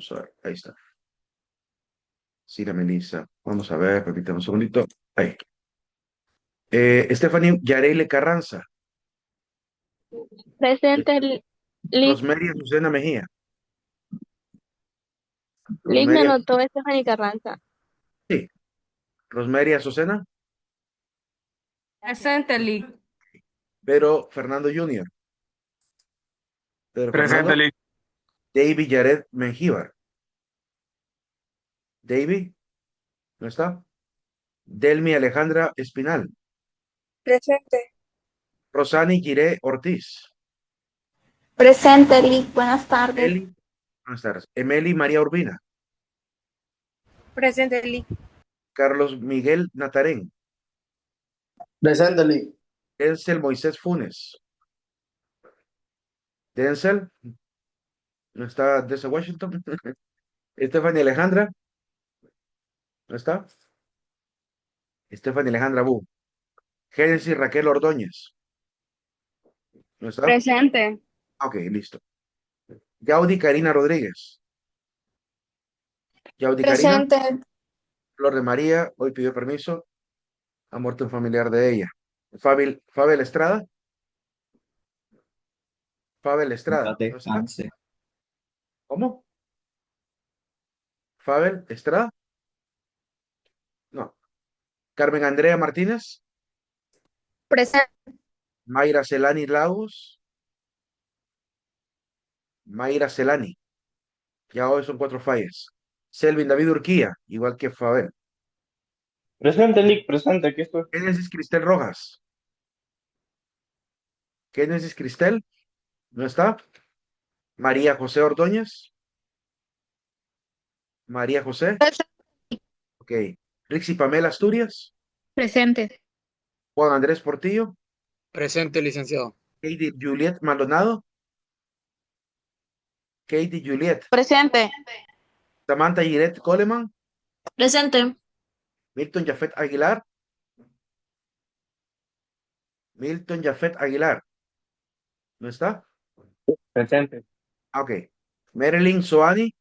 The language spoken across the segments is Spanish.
Vamos a ver, ahí está. Sí, la Melissa. Vamos a ver, permítame un segundito. Ahí. Stephanie Yareile Carranza. Presente, Lick. Rosmery Azucena Mejía. Lick me Rosmery, anotó Stephanie Carranza. sí. Rosmery Azucena. Presente, Lee. Pero Fernando Jr. Pedro Presente, Fernando. Lee. David Yared Mengíbar. David, ¿no está? Delmi Alejandra Espinal. Presente. Rosani Giré Ortiz. Presente, Lick. Buenas tardes. Eli, buenas tardes. Emeli María Urbina. Presente, Lick. Carlos Miguel Natarén. Presente, Lee. Denzel Moisés Funes. Denzel, ¿no está desde Washington? Stephanie Alejandra, ¿no está? Stephanie Alejandra Bu. Génesis Raquel Ordóñez, ¿no está? Presente. Ok, listo. Gaudi Karina Rodríguez. Gaudi Karina, Presente. Flor de María, hoy pidió permiso. Ha muerto un familiar de ella. Fabel Estrada. Fabel Ya Estrada, ¿no está? descanse. ¿Cómo? Fabel Estrada, no. Carmen Andrea Martínez. Presente. Mayra Celani Lagos. Mayra Celani. Ya hoy son cuatro fallas. Selvin David Urquía, igual que Fabel. Presente, Lee. Presente, aquí estoy. Génesis Cristel Rojas. Génesis Cristel, ¿no está? María José Ordóñez. María José, ok. Rixi Pamela Asturias. Presente. Juan Andrés Portillo. Presente, licenciado. Katie Juliet Maldonado. Katie Juliet. Presente. Samantha Giret Coleman. Presente. Milton Jafet Aguilar. Milton Jafet Aguilar, ¿no está? Presente. Ok. Marilyn Soani.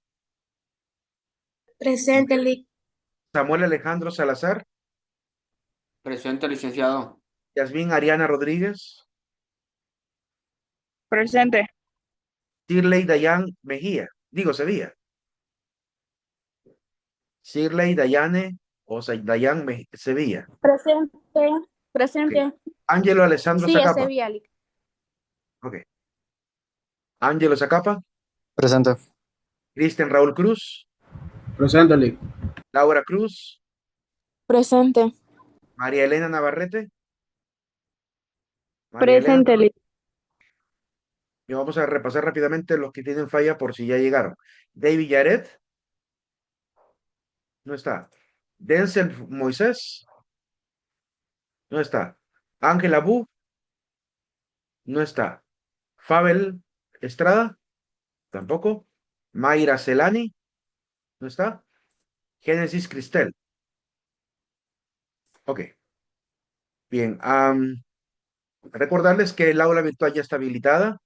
Presente, Lick. Samuel Alejandro Salazar. Presente, licenciado. Yasmín Ariana Rodríguez. Presente. Shirley Dayan Mejía. Digo, Sevilla. Shirley Dayane, o sea, Sevilla. Presente. Ok. Presente. Ángelo Alessandro Sí, ese Zacapa. vía, Lick. Ok. Ángelo Zacapa. Presente. Cristian Raúl Cruz. Presente, Lee. Laura Cruz. Presente. María Elena Navarrete. María Elena. Presente, Lee. Y vamos a repasar rápidamente los que tienen falla por si ya llegaron. David Yaret. No está. Denzel Moisés. No está. Ángela Bu. No está. Fabel Estrada. Tampoco. Mayra Celani. No está. Génesis Cristel. Ok. Bien. Recordarles que el aula virtual ya está habilitada.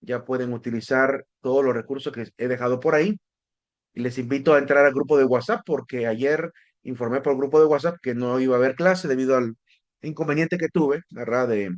Ya pueden utilizar todos los recursos que he dejado por ahí. Y les invito a entrar al grupo de WhatsApp porque ayer informé por el grupo de WhatsApp que no iba a haber clase debido al inconveniente que tuve, ¿verdad? De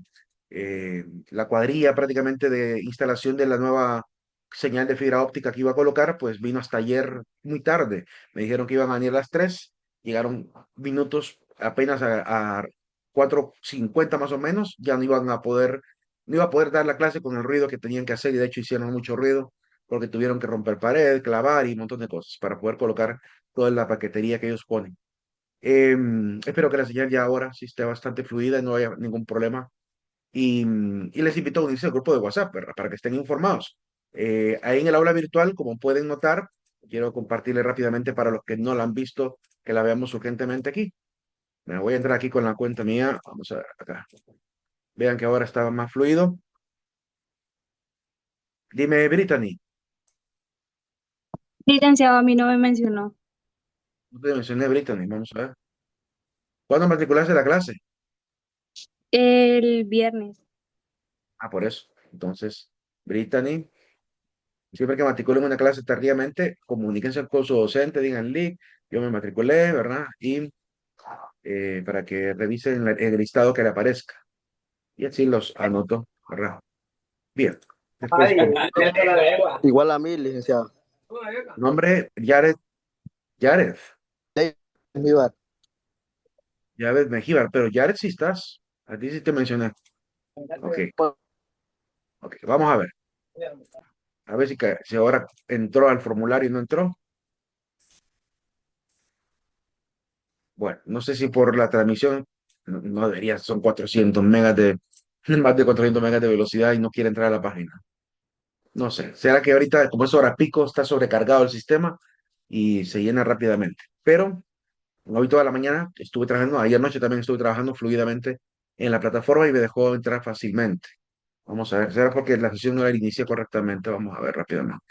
la cuadrilla prácticamente de instalación de la nueva señal de fibra óptica que iba a colocar, pues vino hasta ayer muy tarde. Me dijeron que iban a venir a las 3, llegaron minutos apenas a 4:50 más o menos, ya no iban a poder, no iba a poder dar la clase con el ruido que tenían que hacer y de hecho hicieron mucho ruido porque tuvieron que romper pared, clavar y un montón de cosas para poder colocar toda la paquetería que ellos ponen. Espero que la señal ya ahora sí esté bastante fluida y no haya ningún problema. Y les invito a unirse al grupo de WhatsApp, ¿verdad? Para que estén informados. Ahí en el aula virtual, como pueden notar, quiero compartirle rápidamente para los que no la han visto, que la veamos urgentemente aquí. Me voy a entrar aquí con la cuenta mía. Vamos a ver acá. Vean que ahora está más fluido. Dime, Brittany, Licenciado, a mí no me mencionó. no te mencioné Brittany, vamos a ver. ¿Cuándo matriculaste la clase? El viernes. Ah, por eso. Entonces, Brittany. Siempre que matriculen una clase tardíamente, comuníquense con su docente, digan, Lick, yo me matriculé, ¿verdad? Y para que revisen el listado que le aparezca. Y así los anoto, ¿verdad? Bien. Después, Igual a mí, licenciado. nombre, Jared, Jared, Vivar. Jared Mejíbar, pero Jared sí estás. A ti sí te mencioné. Ok, ok, vamos a ver. A ver si ahora entró al formulario y no entró. Bueno, no sé si por la transmisión, no debería, son 400 megas de, más de 400 megas de velocidad y no quiere entrar a la página. No sé, será que ahorita, como es hora pico, está sobrecargado el sistema y se llena rápidamente. Pero hoy toda la mañana estuve trabajando, ayer noche también estuve trabajando fluidamente en la plataforma y me dejó entrar fácilmente. Vamos a ver, será porque la sesión no la inicié correctamente. Vamos a ver rápidamente.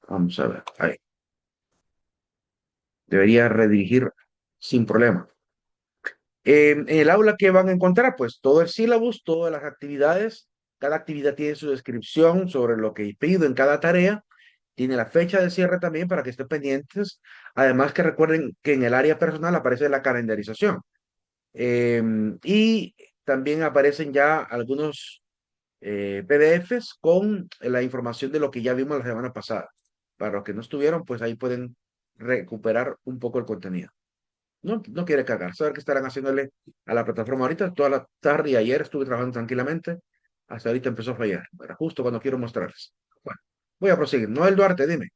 Vamos a ver, ahí. Debería redirigir sin problema. En el aula, ¿qué van a encontrar? Pues todo el sílabus, todas las actividades. Cada actividad tiene su descripción sobre lo que pido en cada tarea. Tiene la fecha de cierre también para que estén pendientes. Además que recuerden que en el área personal aparece la calendarización. Y también aparecen ya algunos PDFs con la información de lo que ya vimos la semana pasada. Para los que no estuvieron, pues ahí pueden recuperar un poco el contenido. No, no quiere cargar. Saber que estarán haciéndole a la plataforma ahorita. Toda la tarde y ayer estuve trabajando tranquilamente. Hasta ahorita empezó a fallar. Era justo cuando quiero mostrarles. Bueno, voy a proseguir. Noel Duarte, dime.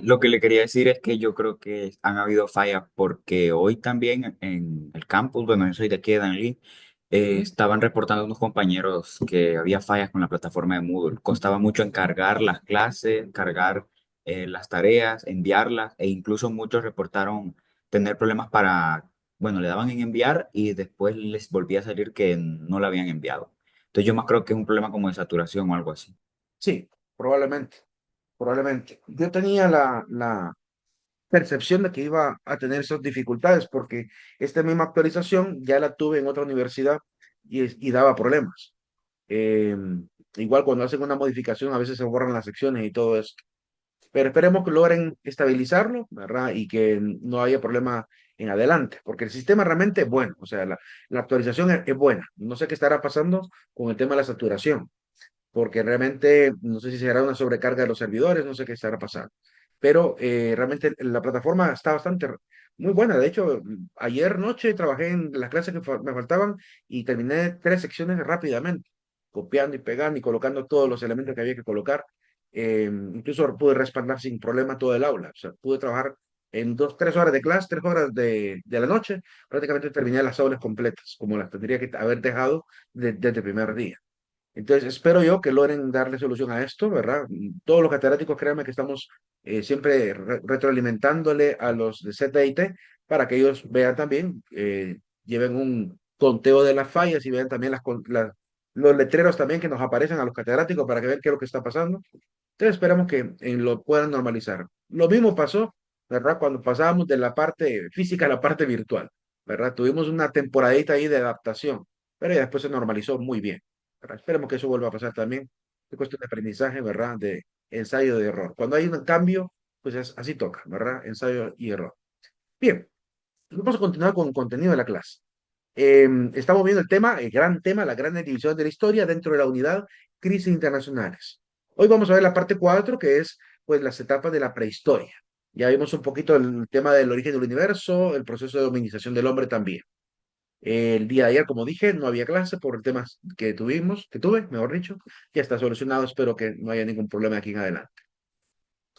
Lo que le quería decir es que yo creo que han habido fallas porque hoy también en el campus, bueno, yo soy de aquí de Danlí, estaban reportando unos compañeros que había fallas con la plataforma de Moodle. Costaba mucho encargar las clases, cargar las tareas, enviarlas e incluso muchos reportaron tener problemas para, bueno, le daban en enviar y después les volvía a salir que no la habían enviado. Entonces yo más creo que es un problema como de saturación o algo así. Sí, probablemente. Probablemente. Yo tenía la percepción de que iba a tener esas dificultades porque esta misma actualización ya la tuve en otra universidad y daba problemas. Eh, Igual cuando hacen una modificación a veces se borran las secciones y todo eso. Pero esperemos que logren estabilizarlo, ¿verdad? Y que no haya problema en adelante, porque el sistema realmente es bueno, o sea, la actualización es buena. No sé qué estará pasando con el tema de la saturación, porque realmente no sé si será una sobrecarga de los servidores, no sé qué estará pasando. Pero realmente la plataforma está bastante muy buena. De hecho, ayer noche trabajé en las clases que me faltaban y terminé 3 secciones rápidamente, copiando y pegando y colocando todos los elementos que había que colocar. Incluso pude respaldar sin problema todo el aula. O sea, pude trabajar en 3 horas de clase, 3 horas de la noche. Prácticamente terminé las aulas completas, como las tendría que haber dejado desde el primer día. Entonces, espero yo que logren darle solución a esto, ¿verdad? Todos los catedráticos, créanme que estamos siempre retroalimentándole a los de ZIT para que ellos vean también, lleven un conteo de las fallas y vean también los letreros también que nos aparecen a los catedráticos para que vean qué es lo que está pasando. Entonces, esperamos que lo puedan normalizar. Lo mismo pasó, ¿verdad? Cuando pasábamos de la parte física a la parte virtual, ¿verdad? Tuvimos una temporadita ahí de adaptación, pero ya después se normalizó muy bien. ¿Verdad? Esperemos que eso vuelva a pasar también. Es cuestión de aprendizaje, ¿verdad? De ensayo de error. Cuando hay un cambio, pues así toca, ¿verdad? Ensayo y error. Bien, vamos a continuar con el contenido de la clase. Estamos viendo el tema, el gran tema, la gran división de la historia dentro de la unidad crisis internacionales. Hoy vamos a ver la parte 4, que es pues las etapas de la prehistoria. Ya vimos un poquito el tema del origen del universo, el proceso de dominización del hombre también. El día de ayer, como dije, no había clase por temas que tuve, mejor dicho. Ya está solucionado, espero que no haya ningún problema aquí en adelante.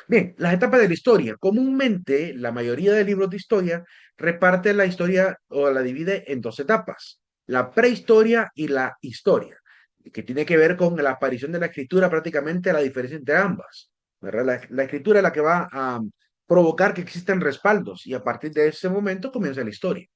Bien, las etapas de la historia. Comúnmente, la mayoría de libros de historia reparte la historia o la divide en 2 etapas, la prehistoria y la historia, que tiene que ver con la aparición de la escritura, prácticamente la diferencia entre ambas, ¿verdad? La escritura es la que va a provocar que existan respaldos y a partir de ese momento comienza la historia.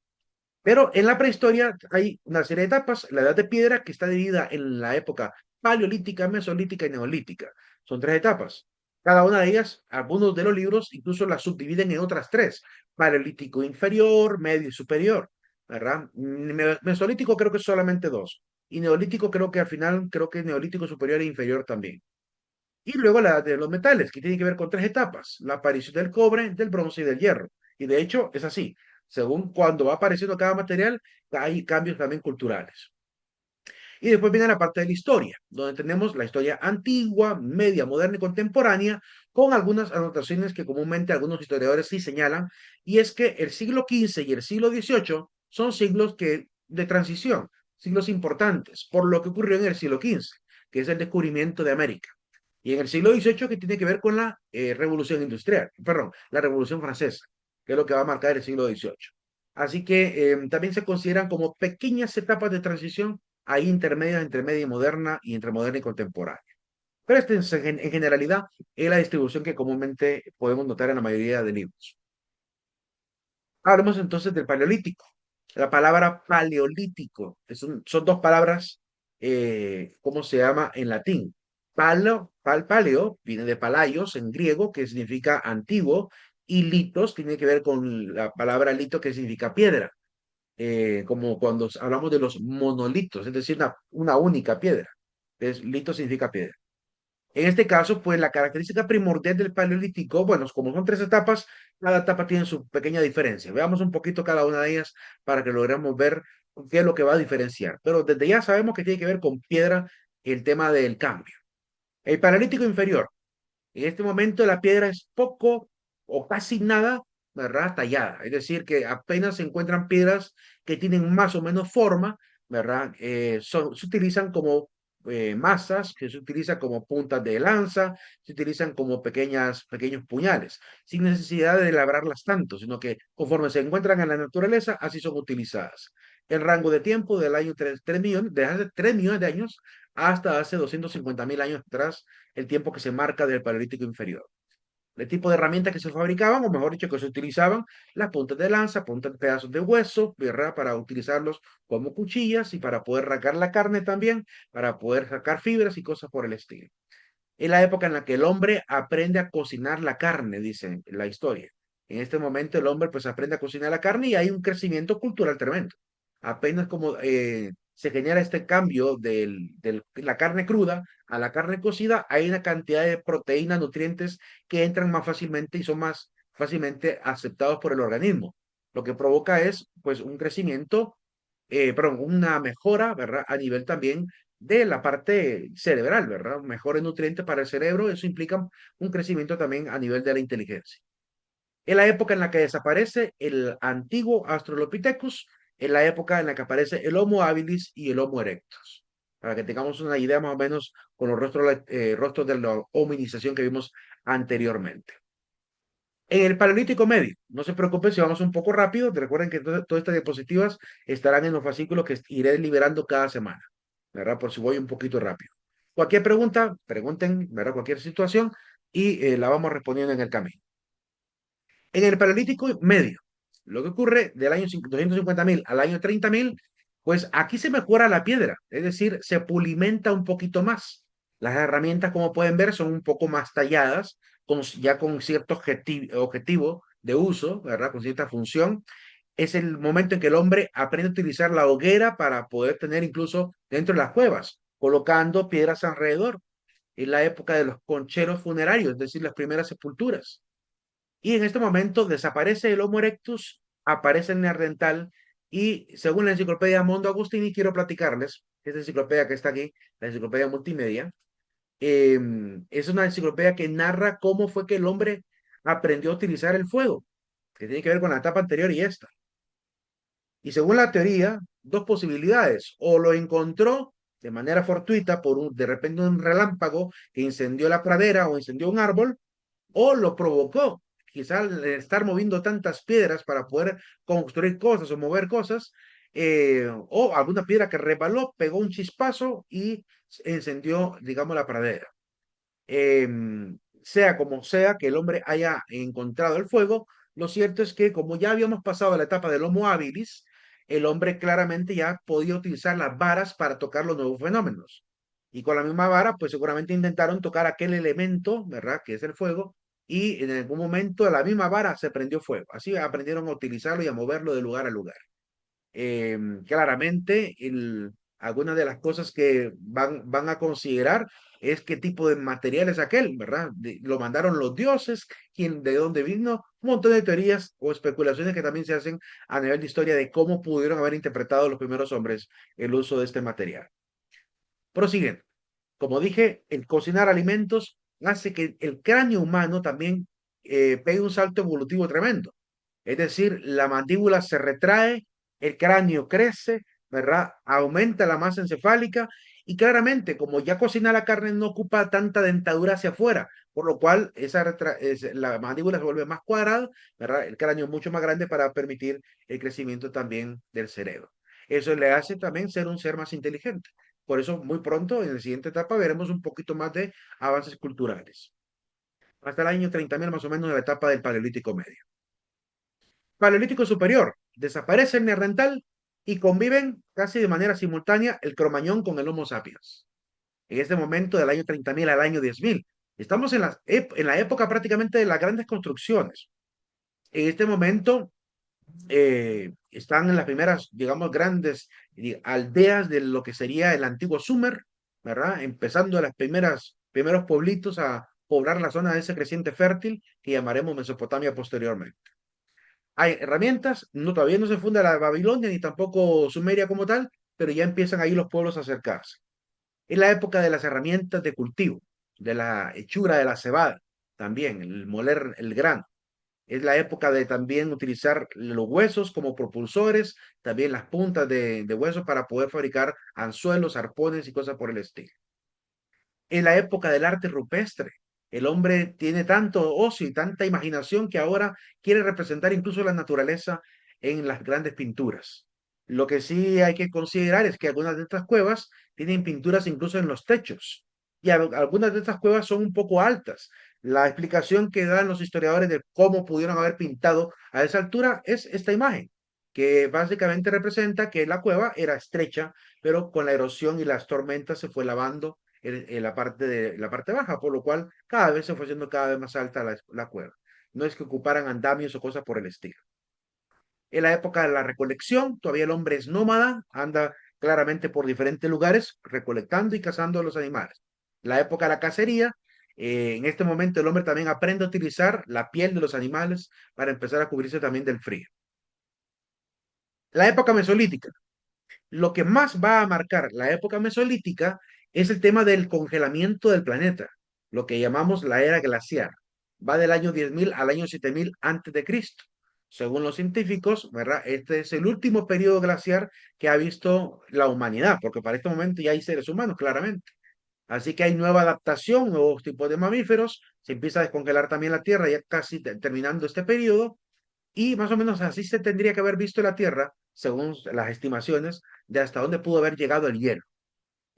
Pero en la prehistoria hay una serie de etapas. La edad de piedra que está dividida en la época paleolítica, mesolítica y neolítica. Son 3 etapas. Cada una de ellas, algunos de los libros incluso las subdividen en otras 3. Paleolítico inferior, medio y superior. ¿Verdad? Mesolítico creo que solamente 2. Y neolítico creo que al final, creo que neolítico superior e inferior también. Y luego la edad de los metales, que tiene que ver con tres etapas: la aparición del cobre, del bronce y del hierro. Y de hecho es así, según cuando va apareciendo cada material, hay cambios también culturales. Y después viene la parte de la historia, donde tenemos la historia antigua, media, moderna y contemporánea, con algunas anotaciones que comúnmente algunos historiadores sí señalan, y es que el siglo XV y el siglo XVIII son siglos de transición, siglos importantes, por lo que ocurrió en el siglo XV, que es el descubrimiento de América. Y en el siglo XVIII, que tiene que ver con la revolución industrial, perdón, la revolución francesa, que es lo que va a marcar el siglo XVIII. Así que también se consideran como pequeñas etapas de transición ahí intermedias entre media y moderna y entre moderna y contemporánea. Pero este en generalidad es la distribución que comúnmente podemos notar en la mayoría de libros. Hablemos entonces del paleolítico. La palabra paleolítico son dos palabras, ¿cómo se llama en latín? Paleo viene de palaios en griego, que significa antiguo, y litos tiene que ver con la palabra lito, que significa piedra, como cuando hablamos de los monolitos, es decir, una única piedra. Entonces, lito significa piedra. En este caso, pues la característica primordial del paleolítico, bueno, como son tres etapas, cada etapa tiene su pequeña diferencia. Veamos un poquito cada una de ellas para que logremos ver qué es lo que va a diferenciar. Pero desde ya sabemos que tiene que ver con piedra el tema del cambio. El paleolítico inferior. En este momento la piedra es poco o casi nada, ¿verdad? Tallada. Es decir, que apenas se encuentran piedras que tienen más o menos forma, ¿verdad? Se utilizan como masas, que se utilizan como puntas de lanza, se utilizan como pequeños puñales, sin necesidad de labrarlas tanto, sino que conforme se encuentran en la naturaleza, así son utilizadas. El rango de tiempo del año 3 millones, de hace 3 millones de años hasta hace 250.000 años atrás, el tiempo que se marca del Paleolítico inferior. El tipo de herramientas que se fabricaban, o mejor dicho, que se utilizaban: las puntas de lanza, puntas de pedazos de hueso, ¿verdad? Para utilizarlos como cuchillas y para poder racar la carne también, para poder sacar fibras y cosas por el estilo. Es la época en la que el hombre aprende a cocinar la carne, dice la historia. En este momento el hombre pues aprende a cocinar la carne y hay un crecimiento cultural tremendo. Apenas como se genera este cambio de la carne cruda a la carne cocida, hay una cantidad de proteínas, nutrientes que entran más fácilmente y son más fácilmente aceptados por el organismo. Lo que provoca es pues un crecimiento, perdón, una mejora, ¿verdad? A nivel también de la parte cerebral, ¿verdad? Mejores nutrientes para el cerebro, eso implica un crecimiento también a nivel de la inteligencia. Es la época en la que desaparece el antiguo Australopithecus, es la época en la que aparece el Homo habilis y el Homo erectus, para que tengamos una idea más o menos con los rostros de la hominización que vimos anteriormente. En el Paleolítico Medio, no se preocupen si vamos un poco rápido, recuerden que todas estas diapositivas estarán en los fascículos que iré liberando cada semana, ¿verdad? Por si voy un poquito rápido. Cualquier pregunta, pregunten, ¿verdad? Cualquier situación y la vamos respondiendo en el camino. En el Paleolítico Medio, lo que ocurre del año 250.000 al año 30.000, pues aquí se mejora la piedra, es decir, se pulimenta un poquito más. Las herramientas, como pueden ver, son un poco más talladas, ya con cierto objetivo de uso, ¿verdad? Con cierta función. Es el momento en que el hombre aprende a utilizar la hoguera para poder tener incluso dentro de las cuevas, colocando piedras alrededor. Es la época de los concheros funerarios, es decir, las primeras sepulturas. Y en este momento desaparece el Homo erectus, aparece el neandertal, y según la enciclopedia Mondo Agustini, quiero platicarles, esta enciclopedia que está aquí, la enciclopedia multimedia, es una enciclopedia que narra cómo fue que el hombre aprendió a utilizar el fuego, que tiene que ver con la etapa anterior y esta. Y según la teoría, dos posibilidades: o lo encontró de manera fortuita de repente un relámpago que incendió la pradera o incendió un árbol, o lo provocó. Quizá al estar moviendo tantas piedras para poder construir cosas o mover cosas, o alguna piedra que resbaló, pegó un chispazo y encendió, digamos, la pradera. Sea como sea que el hombre haya encontrado el fuego, lo cierto es que como ya habíamos pasado a la etapa del Homo habilis, el hombre claramente ya podía utilizar las varas para tocar los nuevos fenómenos. Y con la misma vara, pues seguramente intentaron tocar aquel elemento, ¿verdad? Que es el fuego, y en algún momento la misma vara se prendió fuego. Así aprendieron a utilizarlo y a moverlo de lugar a lugar. Claramente Algunas de las cosas que van a considerar es qué tipo de material es aquel, ¿verdad? Lo mandaron los dioses, de dónde vino, un montón de teorías o especulaciones que también se hacen a nivel de historia de cómo pudieron haber interpretado los primeros hombres el uso de este material. Prosiguiendo. Como dije, el cocinar alimentos hace que el cráneo humano también pegue un salto evolutivo tremendo. Es decir, la mandíbula se retrae, el cráneo crece, ¿verdad? Aumenta la masa encefálica y claramente, como ya cocina la carne, no ocupa tanta dentadura hacia afuera, por lo cual la mandíbula se vuelve más cuadrada, ¿verdad? El cráneo es mucho más grande para permitir el crecimiento también del cerebro. Eso le hace también ser un ser más inteligente. Por eso, muy pronto, en la siguiente etapa, veremos un poquito más de avances culturales. Hasta el año 30.000 más o menos, de la etapa del Paleolítico Medio. Paleolítico Superior, desaparece el neandertal y conviven casi de manera simultánea el Cromañón con el Homo sapiens. En este momento, del año 30.000 al año 10.000, estamos en la época prácticamente de las grandes construcciones. En este momento, están en las primeras, digamos, grandes aldeas de lo que sería el antiguo Sumer, ¿verdad? Empezando las primeros pueblitos a poblar la zona de ese creciente fértil que llamaremos Mesopotamia posteriormente. Hay herramientas, no, todavía no se funda la Babilonia ni tampoco Sumeria como tal, pero ya empiezan ahí los pueblos a acercarse. Es la época de las herramientas de cultivo, de la hechura de la cebada, también el moler el grano. Es la época de también utilizar los huesos como propulsores, también las puntas de huesos para poder fabricar anzuelos, arpones y cosas por el estilo. Es la época del arte rupestre. El hombre tiene tanto ocio y tanta imaginación que ahora quiere representar incluso la naturaleza en las grandes pinturas. Lo que sí hay que considerar es que algunas de estas cuevas tienen pinturas incluso en los techos y algunas de estas cuevas son un poco altas. La explicación que dan los historiadores de cómo pudieron haber pintado a esa altura es esta imagen, que básicamente representa que la cueva era estrecha, pero con la erosión y las tormentas se fue lavando en la parte baja, por lo cual cada vez se fue haciendo cada vez más alta la cueva. No es que ocuparan andamios o cosas por el estilo. En la época de la recolección, todavía el hombre es nómada, anda claramente por diferentes lugares recolectando y cazando a los animales. La época de la cacería, en este momento el hombre también aprende a utilizar la piel de los animales para empezar a cubrirse también del frío. La época mesolítica. Lo que más va a marcar la época mesolítica es el tema del congelamiento del planeta, lo que llamamos la era glaciar. Va del año 10.000 al año 7.000 antes de Cristo. Según los científicos, ¿verdad? Este es el último periodo glaciar que ha visto la humanidad, porque para este momento ya hay seres humanos, claramente. Así que hay nueva adaptación, nuevos tipos de mamíferos, se empieza a descongelar también la Tierra, ya casi terminando este periodo, y más o menos así se tendría que haber visto la Tierra, según las estimaciones, de hasta dónde pudo haber llegado el hielo.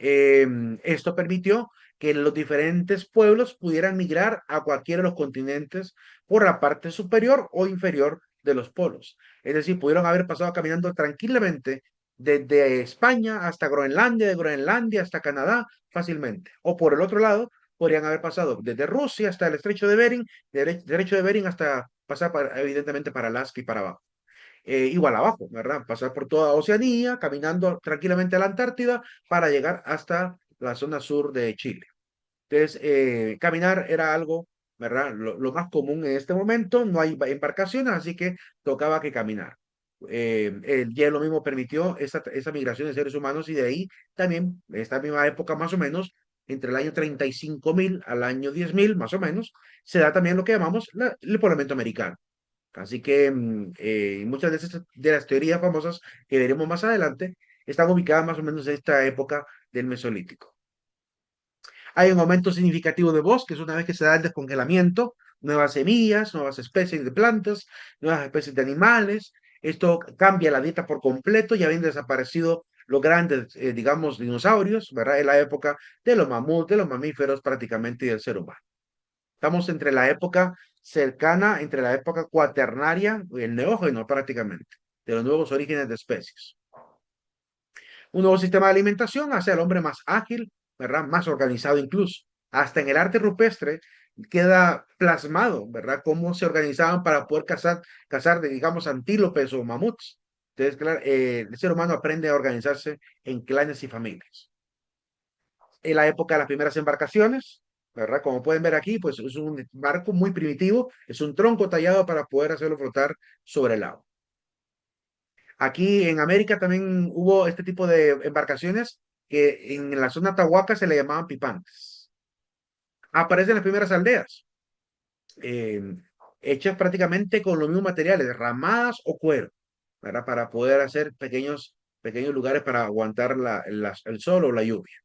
Esto permitió que los diferentes pueblos pudieran migrar a cualquiera de los continentes por la parte superior o inferior de los polos. Es decir, pudieron haber pasado caminando tranquilamente desde España hasta Groenlandia, de Groenlandia hasta Canadá fácilmente. O por el otro lado, podrían haber pasado desde Rusia hasta el estrecho de Bering, derecho de Bering hasta pasar evidentemente para Alaska y para abajo. Igual abajo, ¿verdad? Pasar por toda Oceanía, caminando tranquilamente a la Antártida para llegar hasta la zona sur de Chile. Entonces, caminar era algo, ¿verdad? Lo más común en este momento, no hay embarcaciones, así que tocaba que caminar. El hielo mismo permitió esa migración de seres humanos y de ahí también, esta misma época más o menos, entre el año 35.000 al año 10.000 más o menos, se da también lo que llamamos el poblamiento americano. Así que muchas de las teorías famosas que veremos más adelante están ubicadas más o menos en esta época del Mesolítico. Hay un aumento significativo de bosques una vez que se da el descongelamiento, nuevas semillas, nuevas especies de plantas, nuevas especies de animales. Esto cambia la dieta por completo, ya habían desaparecido los grandes, digamos, dinosaurios, ¿verdad? En la época de los mamuts, de los mamíferos prácticamente y del ser humano. Estamos entre la época cercana, entre la época cuaternaria y el neógeno prácticamente, de los nuevos orígenes de especies. Un nuevo sistema de alimentación hace al hombre más ágil, ¿verdad? Más organizado incluso. Hasta en el arte rupestre queda plasmado, ¿verdad? Cómo se organizaban para poder cazar digamos, antílopes o mamuts. Entonces, claro, el ser humano aprende a organizarse en clanes y familias. En la época de las primeras embarcaciones, ¿verdad? Como pueden ver aquí, pues es un barco muy primitivo, es un tronco tallado para poder hacerlo flotar sobre el agua. Aquí en América también hubo este tipo de embarcaciones que en la zona Tahuaca se le llamaban pipantes. Aparecen las primeras aldeas, eh, hechas prácticamente con los mismos materiales, ramadas o cuero, ¿verdad? Para poder hacer pequeños lugares para aguantar el sol o la lluvia.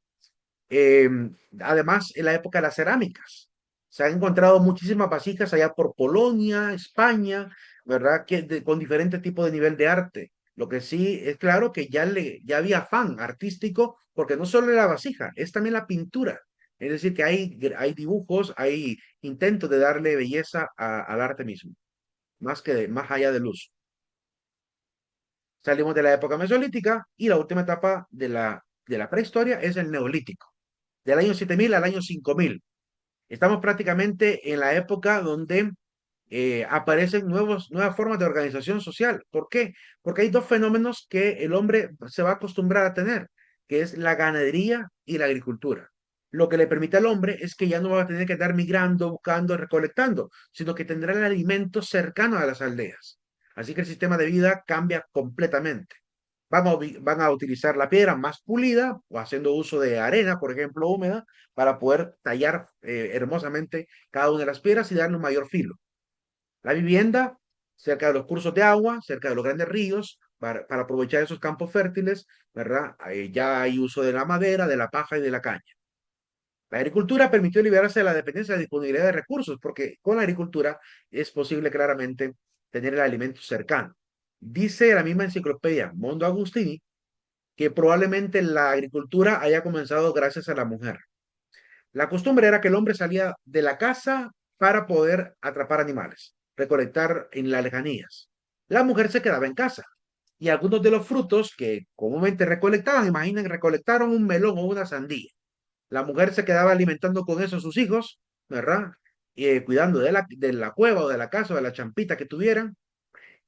Eh, Además, en la época de las cerámicas, se han encontrado muchísimas vasijas allá por Polonia, España, ¿verdad? Con diferentes tipos de nivel de arte. Lo que sí es claro que ya había afán artístico, porque no solo es la vasija, es también la pintura. Es decir, que hay dibujos, hay intentos de darle belleza al arte mismo, más allá del uso. Salimos de la época mesolítica y la última etapa de la prehistoria es el neolítico, del año 7000 al año 5000. Estamos prácticamente en la época donde aparecen nuevas formas de organización social. ¿Por qué? Porque hay dos fenómenos que el hombre se va a acostumbrar a tener, que es la ganadería y la agricultura. Lo que le permite al hombre es que ya no va a tener que estar migrando, buscando, recolectando, sino que tendrá el alimento cercano a las aldeas. Así que el sistema de vida cambia completamente. Van a utilizar la piedra más pulida o haciendo uso de arena, por ejemplo, húmeda, para poder tallar hermosamente cada una de las piedras y darle un mayor filo. La vivienda, cerca de los cursos de agua, cerca de los grandes ríos, para aprovechar esos campos fértiles, ¿verdad? Ya hay uso de la madera, de la paja y de la caña. La agricultura permitió liberarse de la dependencia de la disponibilidad de recursos, porque con la agricultura es posible claramente tener el alimento cercano. Dice la misma enciclopedia Mondo Agustini que probablemente la agricultura haya comenzado gracias a la mujer. La costumbre era que el hombre salía de la casa para poder atrapar animales, recolectar en las lejanías. La mujer se quedaba en casa y algunos de los frutos que comúnmente recolectaban, imaginen, recolectaron un melón o una sandía. La mujer se quedaba alimentando con eso a sus hijos, ¿verdad? Cuidando de la cueva o de la casa o de la champita que tuvieran.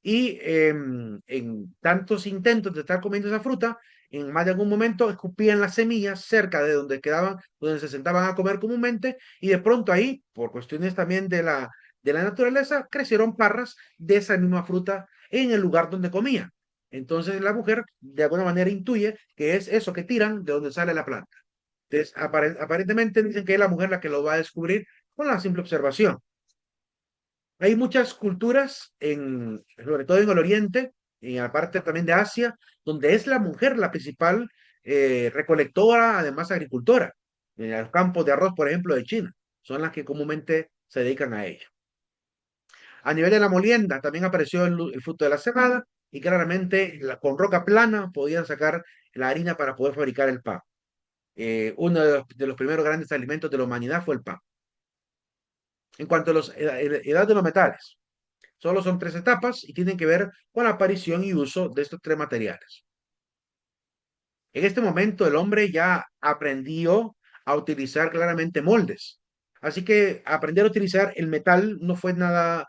Y en tantos intentos de estar comiendo esa fruta, en más de algún momento escupían las semillas cerca de donde quedaban, donde se sentaban a comer comúnmente, y de pronto ahí, por cuestiones también de la naturaleza, crecieron parras de esa misma fruta en el lugar donde comían. Entonces la mujer de alguna manera intuye que es eso que tiran de donde sale la planta. Entonces, aparentemente dicen que es la mujer la que lo va a descubrir con la simple observación. Hay muchas culturas, sobre todo en el Oriente, y aparte también de Asia, donde es la mujer la principal recolectora, además agricultora. En los campos de arroz, por ejemplo, de China, son las que comúnmente se dedican a ello. A nivel de la molienda, también apareció el fruto de la cebada y claramente con roca plana podían sacar la harina para poder fabricar el pan. Uno de los primeros grandes alimentos de la humanidad fue el pan. En cuanto a la edad de los metales, solo son 3 etapas y tienen que ver con la aparición y uso de estos 3 materiales. En este momento el hombre ya aprendió a utilizar claramente moldes. Así que aprender a utilizar el metal no fue nada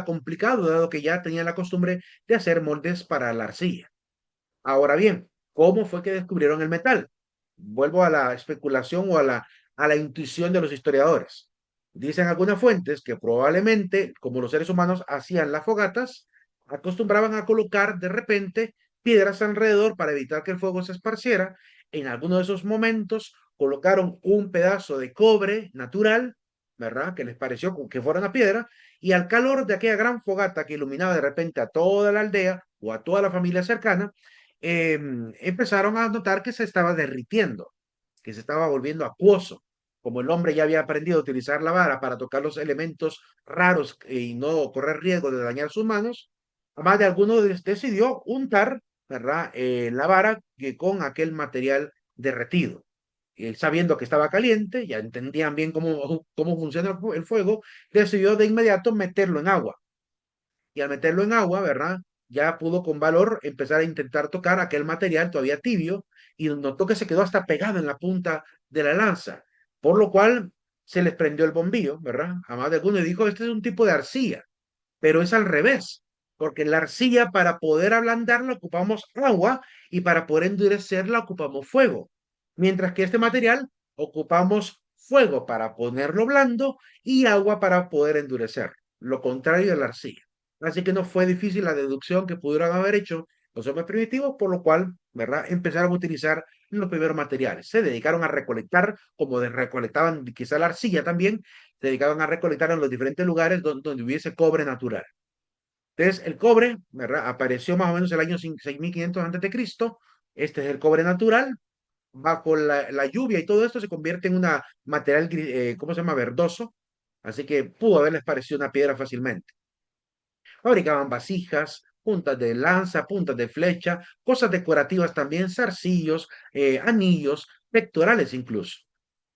complicado, dado que ya tenía la costumbre de hacer moldes para la arcilla. Ahora bien, ¿cómo fue que descubrieron el metal? Vuelvo a la especulación o a la intuición de los historiadores. Dicen algunas fuentes que probablemente, como los seres humanos hacían las fogatas, acostumbraban a colocar de repente piedras alrededor para evitar que el fuego se esparciera. En alguno de esos momentos colocaron un pedazo de cobre natural, ¿verdad? Que les pareció que fuera una piedra, y al calor de aquella gran fogata que iluminaba de repente a toda la aldea o a toda la familia cercana, empezaron a notar que se estaba derritiendo, que se estaba volviendo acuoso. Como el hombre ya había aprendido a utilizar la vara para tocar los elementos raros y no correr riesgo de dañar sus manos, más de alguno decidió untar, ¿verdad? La vara con aquel material derretido. Sabiendo que estaba caliente, ya entendían bien cómo funciona el fuego, decidió de inmediato meterlo en agua. Y al meterlo en agua, ¿verdad? Ya pudo con valor empezar a intentar tocar aquel material todavía tibio y notó que se quedó hasta pegado en la punta de la lanza, por lo cual se les prendió el bombillo, ¿verdad? A más de alguno y dijo, este es un tipo de arcilla, pero es al revés. porque la arcilla para poder ablandarla ocupamos agua y para poder endurecerla ocupamos fuego, mientras que este material ocupamos fuego para ponerlo blando y agua para poder endurecer, lo contrario de la arcilla. Así que no fue difícil la deducción que pudieron haber hecho los hombres primitivos, por lo cual, ¿verdad? Empezaron a utilizar los primeros materiales. Se dedicaron a recolectar, como recolectaban quizá la arcilla también, se dedicaban a recolectar en los diferentes lugares donde hubiese cobre natural. Entonces, el cobre, ¿verdad? Apareció más o menos el año 6500 antes de Cristo. Este es el cobre natural. Bajo la lluvia y todo esto se convierte en un material, ¿cómo se llama? Verdoso. Así que pudo haberles parecido una piedra fácilmente. Fabricaban vasijas, puntas de lanza, puntas de flecha, cosas decorativas también, zarcillos, anillos, pectorales incluso.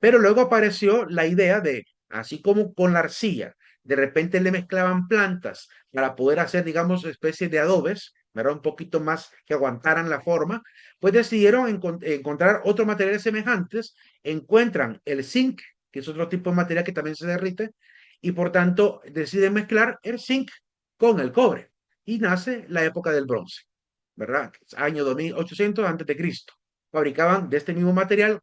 Pero luego apareció la idea de, así como con la arcilla, de repente le mezclaban plantas para poder hacer, digamos, especies de adobes, ¿verdad? Un poquito más que aguantaran la forma, pues decidieron encontrar otros materiales semejantes, encuentran el zinc, que es otro tipo de material que también se derrite, y por tanto deciden mezclar el zinc con el cobre, y nace la época del bronce, ¿verdad? Año 2800 antes de Cristo. Fabricaban de este mismo material,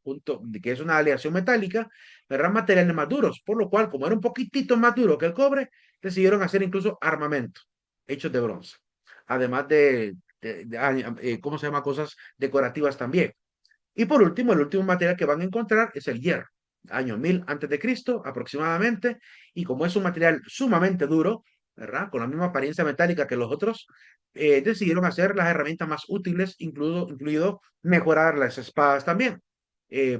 que es una aleación metálica, ¿verdad? Materiales más duros, por lo cual, como era un poquitito más duro que el cobre, decidieron hacer incluso armamento hechos de bronce, además ¿cómo se llama? Cosas decorativas también. Y por último, el último material que van a encontrar es el hierro, año 1000 antes de Cristo aproximadamente, y como es un material sumamente duro, ¿verdad? Con la misma apariencia metálica que los otros, decidieron hacer las herramientas más útiles, incluido mejorar las espadas también.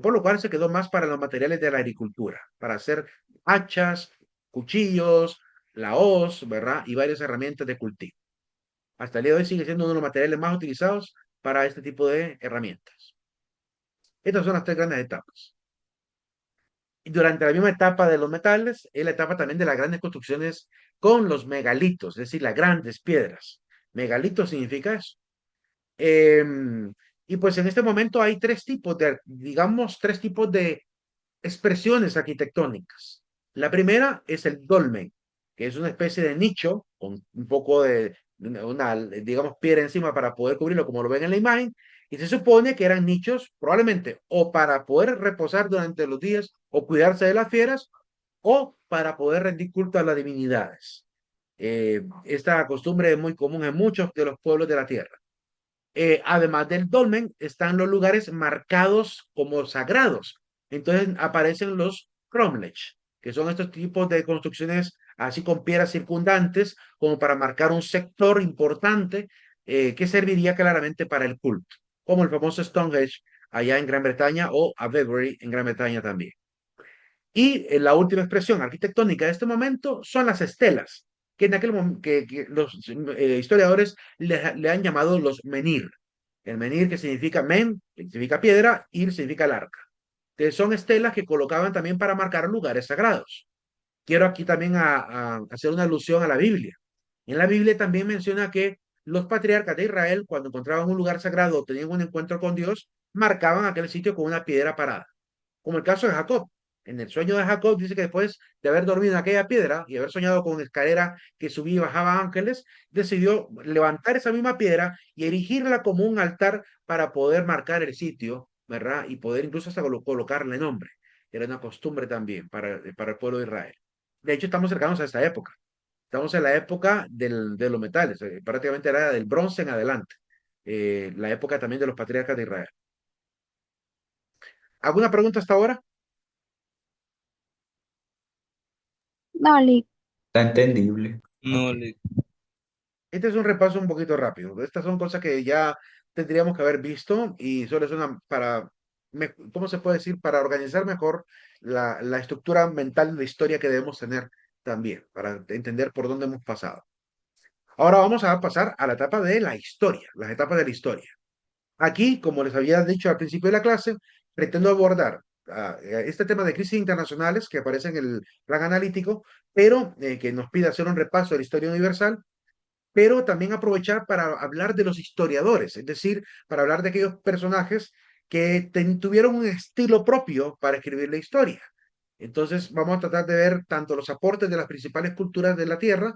Por lo cual se quedó más para los materiales de la agricultura, para hacer hachas, cuchillos, la hoz, ¿verdad? Y varias herramientas de cultivo. Hasta el día de hoy sigue siendo uno de los materiales más utilizados para este tipo de herramientas. Estas son las tres grandes etapas. Y durante la misma etapa de los metales, es la etapa también de las grandes construcciones con los megalitos, es decir, las grandes piedras. Megalito significa eso. Y pues en este momento hay digamos, tres tipos de expresiones arquitectónicas. La primera es el dolmen, que es una especie de nicho con un poco de digamos, piedra encima para poder cubrirlo, como lo ven en la imagen, y se supone que eran nichos probablemente o para poder reposar durante los días o cuidarse de las fieras, o para poder rendir culto a las divinidades. Esta costumbre es muy común en muchos de los pueblos de la tierra. Además del dolmen, están los lugares marcados como sagrados. Entonces aparecen los cromlech, que son estos tipos de construcciones así con piedras circundantes, como para marcar un sector importante que serviría claramente para el culto, como el famoso Stonehenge allá en Gran Bretaña o Avebury en Gran Bretaña también. Y la última expresión arquitectónica de este momento son las estelas, que en aquel momento que los historiadores le han llamado los menhir. El menhir que significa men, que significa piedra, ir significa el arca. Entonces son estelas que colocaban también para marcar lugares sagrados. Quiero aquí también a hacer una alusión a la Biblia. En la Biblia también menciona que los patriarcas de Israel, cuando encontraban un lugar sagrado o tenían un encuentro con Dios, marcaban aquel sitio con una piedra parada, como el caso de Jacob. En el sueño de Jacob dice que después de haber dormido en aquella piedra y haber soñado con escalera que subía y bajaba ángeles, decidió levantar esa misma piedra y erigirla como un altar para poder marcar el sitio, ¿verdad? Y poder incluso hasta colocarle nombre. Era una costumbre también para el pueblo de Israel. De hecho, estamos cercanos a esta época. Estamos en la época de los metales, prácticamente era del bronce en adelante. La época también de los patriarcas de Israel. ¿Alguna pregunta hasta ahora? No, Lick. Está entendible. No, Ok. Este es un repaso un poquito rápido. Estas son cosas que ya tendríamos que haber visto y solo es ¿cómo se puede decir? Para organizar mejor la estructura mental de la historia que debemos tener también, para entender por dónde hemos pasado. Ahora vamos a pasar a la etapa de la historia, las etapas de la historia. Aquí, como les había dicho al principio de la clase, pretendo abordar este tema de crisis internacionales que aparece en el plan analítico, pero que nos pide hacer un repaso de la historia universal, pero también aprovechar para hablar de los historiadores, es decir, para hablar de aquellos personajes que tuvieron un estilo propio para escribir la historia. Entonces, vamos a tratar de ver tanto los aportes de las principales culturas de la Tierra,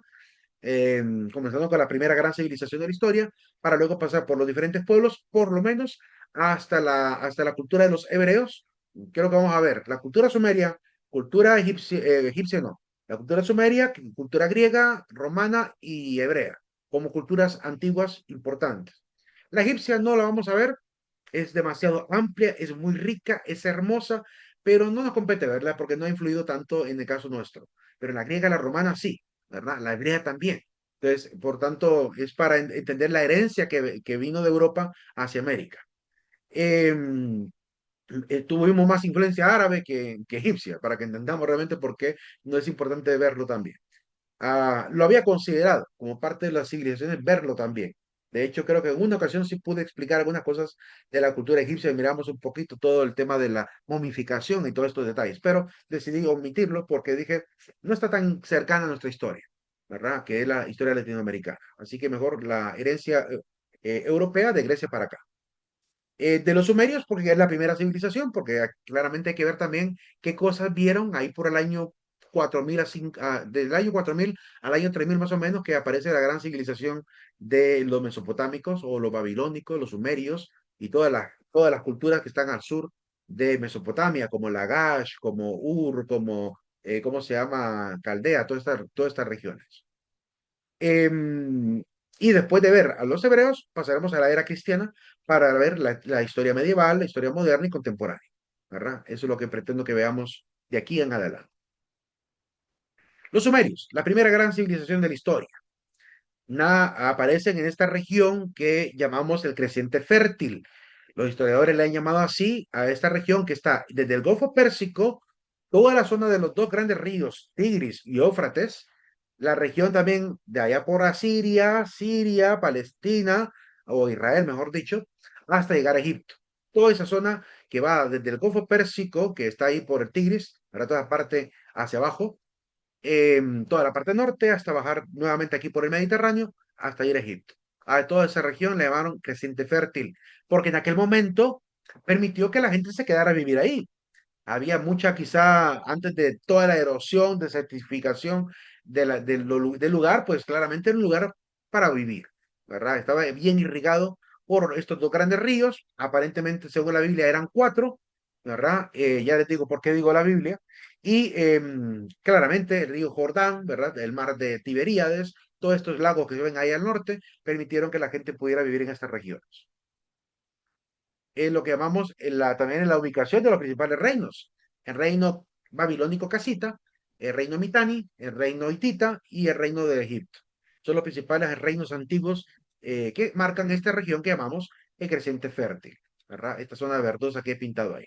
comenzando con la primera gran civilización de la historia, para luego pasar por los diferentes pueblos, por lo menos hasta la cultura de los hebreos. Creo que vamos a ver la cultura sumeria, cultura egipcia, egipcia no, la cultura sumeria, cultura griega, romana y hebrea, como culturas antiguas importantes. La egipcia no la vamos a ver, es demasiado amplia, es muy rica, es hermosa, pero no nos compete verla porque no ha influido tanto en el caso nuestro. Pero en la griega, la romana sí, ¿verdad? La hebrea también. Entonces, por tanto, es para entender la herencia que vino de Europa hacia América. Em, Tuvimos más influencia árabe que egipcia, para que entendamos realmente por qué no es importante verlo también. Lo había considerado como parte de las civilizaciones verlo también. De hecho, creo que en una ocasión sí pude explicar algunas cosas de la cultura egipcia y miramos un poquito todo el tema de la momificación y todos estos detalles, pero decidí omitirlo porque dije, no está tan cercana a nuestra historia, ¿verdad? Que es la historia latinoamericana. Así que mejor la herencia europea de Grecia para acá. De los sumerios, porque es la primera civilización, porque claramente hay que ver también qué cosas vieron ahí por el año 4000 del año 4000 al año 3000 más o menos, que aparece la gran civilización de los mesopotámicos o los babilónicos, los sumerios y todas las culturas que están al sur de Mesopotamia, como Lagash, como Ur, como, ¿cómo se llama? Caldea, todas estas regiones. Em, y después de ver a los hebreos, pasaremos a la era cristiana para ver la historia medieval, la historia moderna y contemporánea, ¿verdad? Eso es lo que pretendo que veamos de aquí en adelante. Los sumerios, la primera gran civilización de la historia, aparecen en esta región que llamamos el creciente fértil. Los historiadores le han llamado así a esta región que está desde el Golfo Pérsico, toda la zona de los dos grandes ríos, Tigris y Éufrates, la región también de allá por Asiria, Siria, Palestina, o Israel, mejor dicho, hasta llegar a Egipto. Toda esa zona que va desde el Golfo Pérsico, que está ahí por el Tigris, para toda parte hacia abajo, toda la parte norte hasta bajar nuevamente aquí por el Mediterráneo hasta ir a Egipto. A toda esa región le llamaron creciente fértil, porque en aquel momento permitió que la gente se quedara a vivir ahí. Había mucha, quizá antes de toda la erosión, desertificación del lugar, pues claramente era un lugar para vivir, ¿verdad? Estaba bien irrigado por estos dos grandes ríos, aparentemente según la Biblia eran cuatro, ¿verdad? Ya les digo por qué digo la Biblia. Y claramente el río Jordán, ¿verdad? El mar de Tiberíades, todos estos lagos que se ven ahí al norte, permitieron que la gente pudiera vivir en estas regiones. Es lo que llamamos también en la ubicación de los principales reinos. El reino babilónico casita, el reino mitani, el reino hitita y el reino de Egipto. Son los principales reinos antiguos que marcan esta región que llamamos el creciente fértil, ¿verdad? Esta zona verdosa que he pintado ahí.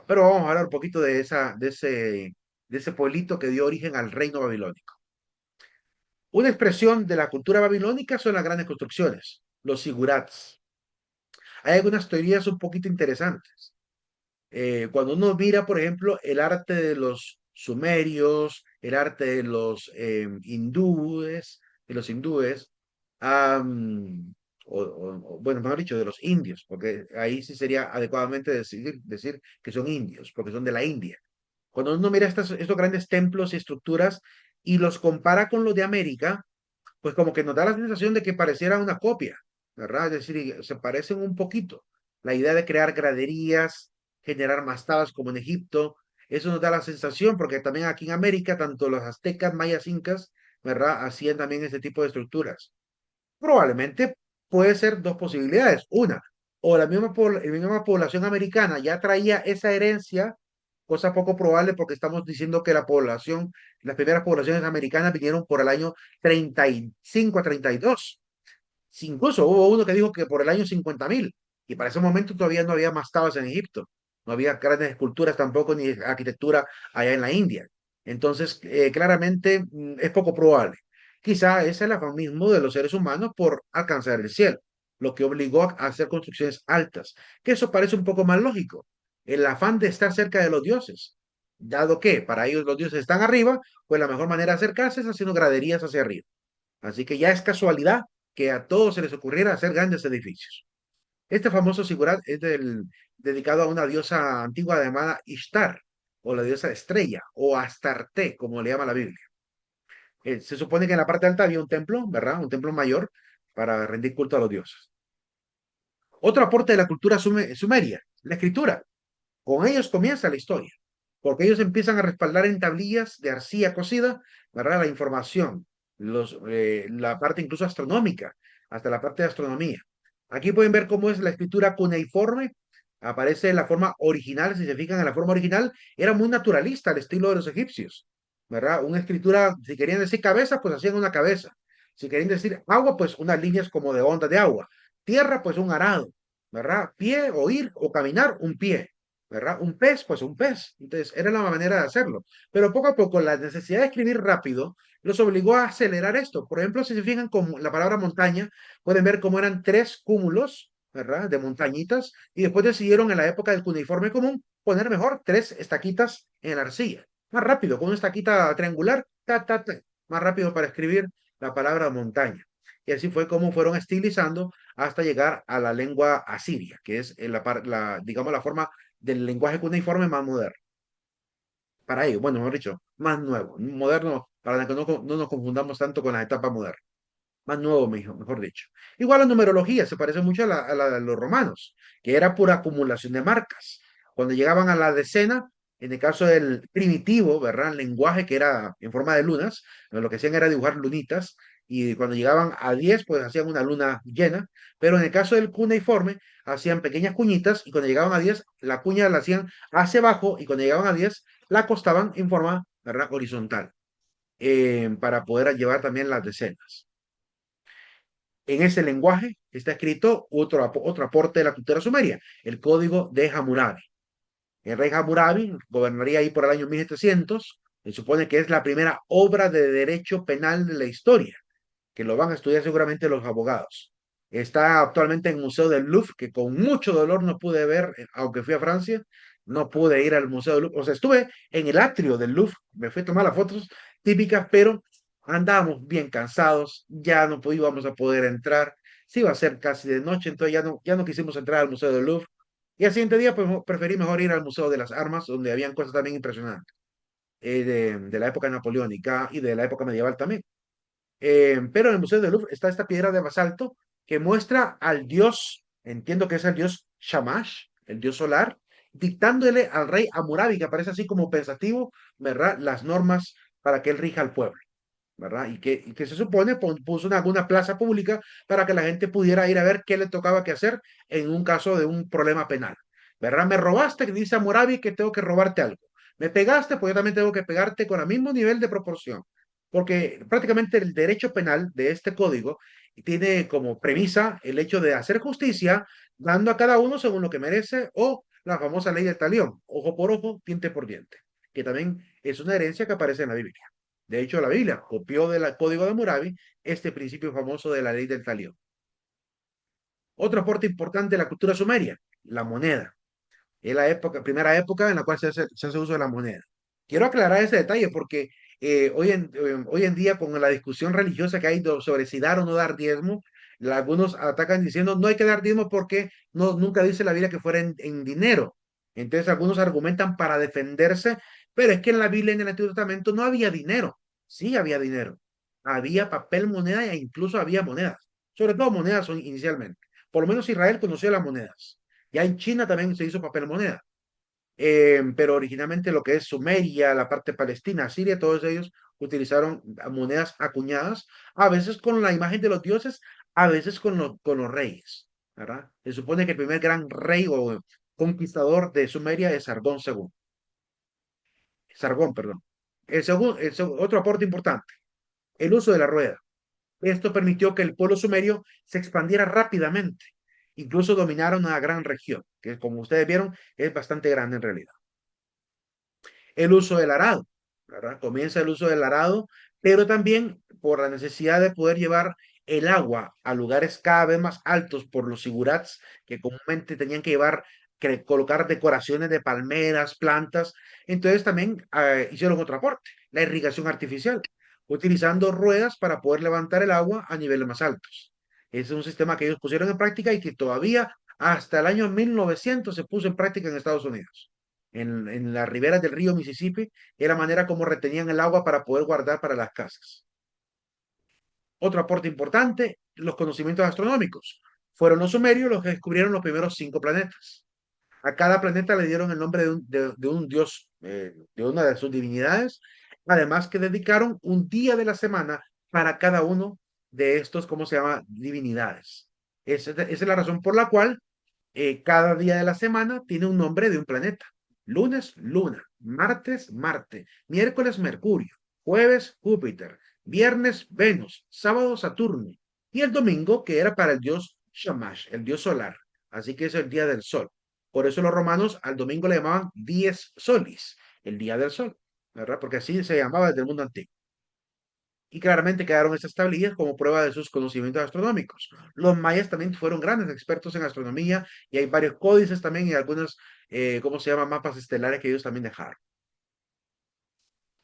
Pero vamos a hablar un poquito de ese pueblito que dio origen al reino babilónico. Una expresión de la cultura babilónica son las grandes construcciones, los sigurats. Hay algunas teorías un poquito interesantes. Cuando uno mira, por ejemplo, el arte de los sumerios, el arte de los hindúes, am, bueno, mejor dicho, de los indios, porque ahí sí sería adecuadamente decir que son indios, porque son de la India. Cuando uno mira estos grandes templos y estructuras y los compara con los de América, pues como que nos da la sensación de que pareciera una copia, ¿verdad? Es decir, se parecen un poquito. La idea de crear graderías, generar mastabas como en Egipto, eso nos da la sensación, porque también aquí en América, tanto los aztecas, mayas, incas, ¿verdad? Hacían también ese tipo de estructuras. Probablemente puede ser dos posibilidades. Una, o la misma población americana ya traía esa herencia, cosa poco probable porque estamos diciendo que las primeras poblaciones americanas vinieron por el año 35 a 32. Si incluso hubo uno que dijo que por el año 50.000, y para ese momento todavía no había mastabas en Egipto, no había grandes esculturas tampoco ni arquitectura allá en la India. Entonces, claramente es poco probable. Quizá es el afán mismo de los seres humanos por alcanzar el cielo, lo que obligó a hacer construcciones altas, que eso parece un poco más lógico. El afán de estar cerca de los dioses, dado que para ellos los dioses están arriba, pues la mejor manera de acercarse es haciendo graderías hacia arriba. Así que ya es casualidad que a todos se les ocurriera hacer grandes edificios. Este famoso sigurat es dedicado a una diosa antigua llamada Ishtar, o la diosa estrella, o Astarte, como le llama la Biblia. Se supone que en la parte alta había un templo, ¿verdad? Un templo mayor para rendir culto a los dioses. Otro aporte de la cultura sumeria, la escritura. Con ellos comienza la historia, porque ellos empiezan a respaldar en tablillas de arcilla cocida, ¿verdad? La información, la parte incluso astronómica, hasta la parte de astronomía. Aquí pueden ver cómo es la escritura cuneiforme. Aparece en la forma original, si se fijan en la forma original, era muy naturalista al estilo de los egipcios, ¿verdad? Una escritura, si querían decir cabeza, pues hacían una cabeza. Si querían decir agua, pues unas líneas como de ondas de agua. Tierra, pues un arado, ¿verdad? Pie o ir o caminar, un pie. ¿Verdad? Un pez, pues un pez. Entonces, era la manera de hacerlo. Pero poco a poco, la necesidad de escribir rápido los obligó a acelerar esto. Por ejemplo, si se fijan con la palabra montaña, pueden ver cómo eran tres cúmulos, ¿verdad? De montañitas, y después decidieron en la época del cuneiforme común poner mejor tres estaquitas en la arcilla. Más rápido, con una estaquita triangular, más rápido para escribir la palabra montaña. Y así fue como fueron estilizando hasta llegar a la lengua asiria, que es digamos, la forma del lenguaje cuneiforme más moderno. Para ellos, bueno, mejor dicho, más nuevo, moderno, para que no nos confundamos tanto con la etapa moderna. Más nuevo, mejor dicho. Igual la numerología se parece mucho a la de los romanos, que era pura acumulación de marcas. Cuando llegaban a la decena, en el caso del primitivo, ¿verdad? El lenguaje que era en forma de lunas, lo que hacían era dibujar lunitas, y cuando llegaban a 10, pues hacían una luna llena, pero en el caso del cuneiforme, hacían pequeñas cuñitas, y cuando llegaban a 10, la cuña la hacían hacia abajo, y cuando llegaban a 10, la acostaban en forma, ¿verdad? Horizontal, para poder llevar también las decenas. En ese lenguaje está escrito otro aporte de la cultura sumeria, el código de Hammurabi. El rey Hammurabi gobernaría ahí por el año 1700. Se supone que es la primera obra de derecho penal de la historia, que lo van a estudiar seguramente los abogados. Está actualmente en el Museo del Louvre, que con mucho dolor no pude ver, aunque fui a Francia, no pude ir al Museo del Louvre. O sea, estuve en el atrio del Louvre, me fui a tomar las fotos típicas, pero andábamos bien cansados, ya no íbamos a poder entrar, se iba a ser casi de noche, entonces ya no quisimos entrar al Museo del Louvre. Y al siguiente día, pues preferí mejor ir al Museo de las Armas, donde habían cosas también impresionantes, de la época napoleónica y de la época medieval también. Pero en el Museo del Louvre está esta piedra de basalto que muestra al dios, entiendo que es el dios Shamash, el dios solar, dictándole al rey Hammurabi, que aparece así como pensativo, ¿verdad? Las normas para que él rija al pueblo, ¿verdad? Y que se supone puso en alguna plaza pública para que la gente pudiera ir a ver qué le tocaba que hacer en un caso de un problema penal, ¿verdad? Me robaste, que dice Hammurabi que tengo que robarte algo. Me pegaste, pues yo también tengo que pegarte con el mismo nivel de proporción, porque prácticamente el derecho penal de este código tiene como premisa el hecho de hacer justicia, dando a cada uno según lo que merece, o la famosa ley del talión, ojo por ojo, diente por diente, que también es una herencia que aparece en la Biblia. De hecho, la Biblia copió del código de Hammurabi este principio famoso de la ley del talión. Otro aporte importante de la cultura sumeria, la moneda. Es la primera época en la cual se hace uso de la moneda. Quiero aclarar ese detalle porque hoy en día, con la discusión religiosa que hay sobre si dar o no dar diezmo, algunos atacan diciendo no hay que dar diezmo porque nunca dice la Biblia que fuera en dinero. Entonces, algunos argumentan para defenderse, pero es que en la Biblia, en el Antiguo Testamento, no había dinero. Sí había dinero. Había papel, moneda e incluso había monedas. Sobre todo monedas inicialmente. Por lo menos Israel conoció las monedas. Ya en China también se hizo papel moneda. Pero originalmente lo que es Sumeria, la parte palestina, Siria, todos ellos utilizaron monedas acuñadas, a veces con la imagen de los dioses, a veces con los reyes, ¿verdad? Se supone que el primer gran rey o conquistador de Sumeria es Sargón, perdón. Otro aporte importante, el uso de la rueda. Esto permitió que el pueblo sumerio se expandiera rápidamente. Incluso dominaron una gran región, que como ustedes vieron es bastante grande en realidad. El uso del arado, ¿verdad? Comienza el uso del arado, pero también por la necesidad de poder llevar el agua a lugares cada vez más altos por los sigurats que comúnmente tenían que llevar, colocar decoraciones de palmeras, plantas. Entonces también hicieron otro aporte, la irrigación artificial, utilizando ruedas para poder levantar el agua a niveles más altos. Ese es un sistema que ellos pusieron en práctica y que todavía hasta el año 1900 se puso en práctica en Estados Unidos. En las riberas del río Mississippi, era la manera como retenían el agua para poder guardar para las casas. Otro aporte importante, los conocimientos astronómicos. Fueron los sumerios los que descubrieron los primeros 5 planetas. A cada planeta le dieron el nombre de un dios, de una de sus divinidades, además que dedicaron un día de la semana para cada uno de estos, ¿cómo se llama? Divinidades. Esa es la razón por la cual cada día de la semana tiene un nombre de un planeta. Lunes, Luna. Martes, Marte. Miércoles, Mercurio. Jueves, Júpiter. Viernes, Venus. Sábado, Saturno. Y el domingo, que era para el dios Shamash, el dios solar. Así que es el día del sol. Por eso los romanos al domingo le llamaban dies solis, el día del sol, ¿verdad? Porque así se llamaba desde el mundo antiguo. Y claramente quedaron estas tablillas como prueba de sus conocimientos astronómicos. Los mayas también fueron grandes expertos en astronomía y hay varios códices también y algunos, ¿cómo se llama? Mapas estelares que ellos también dejaron.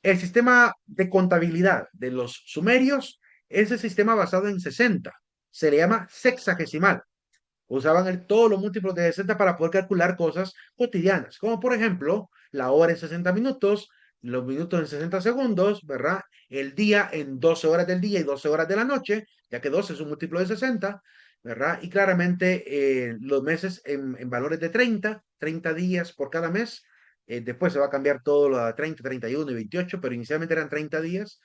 El sistema de contabilidad de los sumerios es el sistema basado en 60. Se le llama sexagesimal. Usaban todos los múltiplos de 60 para poder calcular cosas cotidianas, como por ejemplo la hora en 60 minutos, los minutos en 60 segundos, ¿verdad? El día en 12 horas del día y 12 horas de la noche, ya que 12 es un múltiplo de 60, ¿verdad? Y claramente los meses en valores de 30 días por cada mes. Después se va a cambiar todo lo a 30, 31 y 28, pero inicialmente eran 30 días.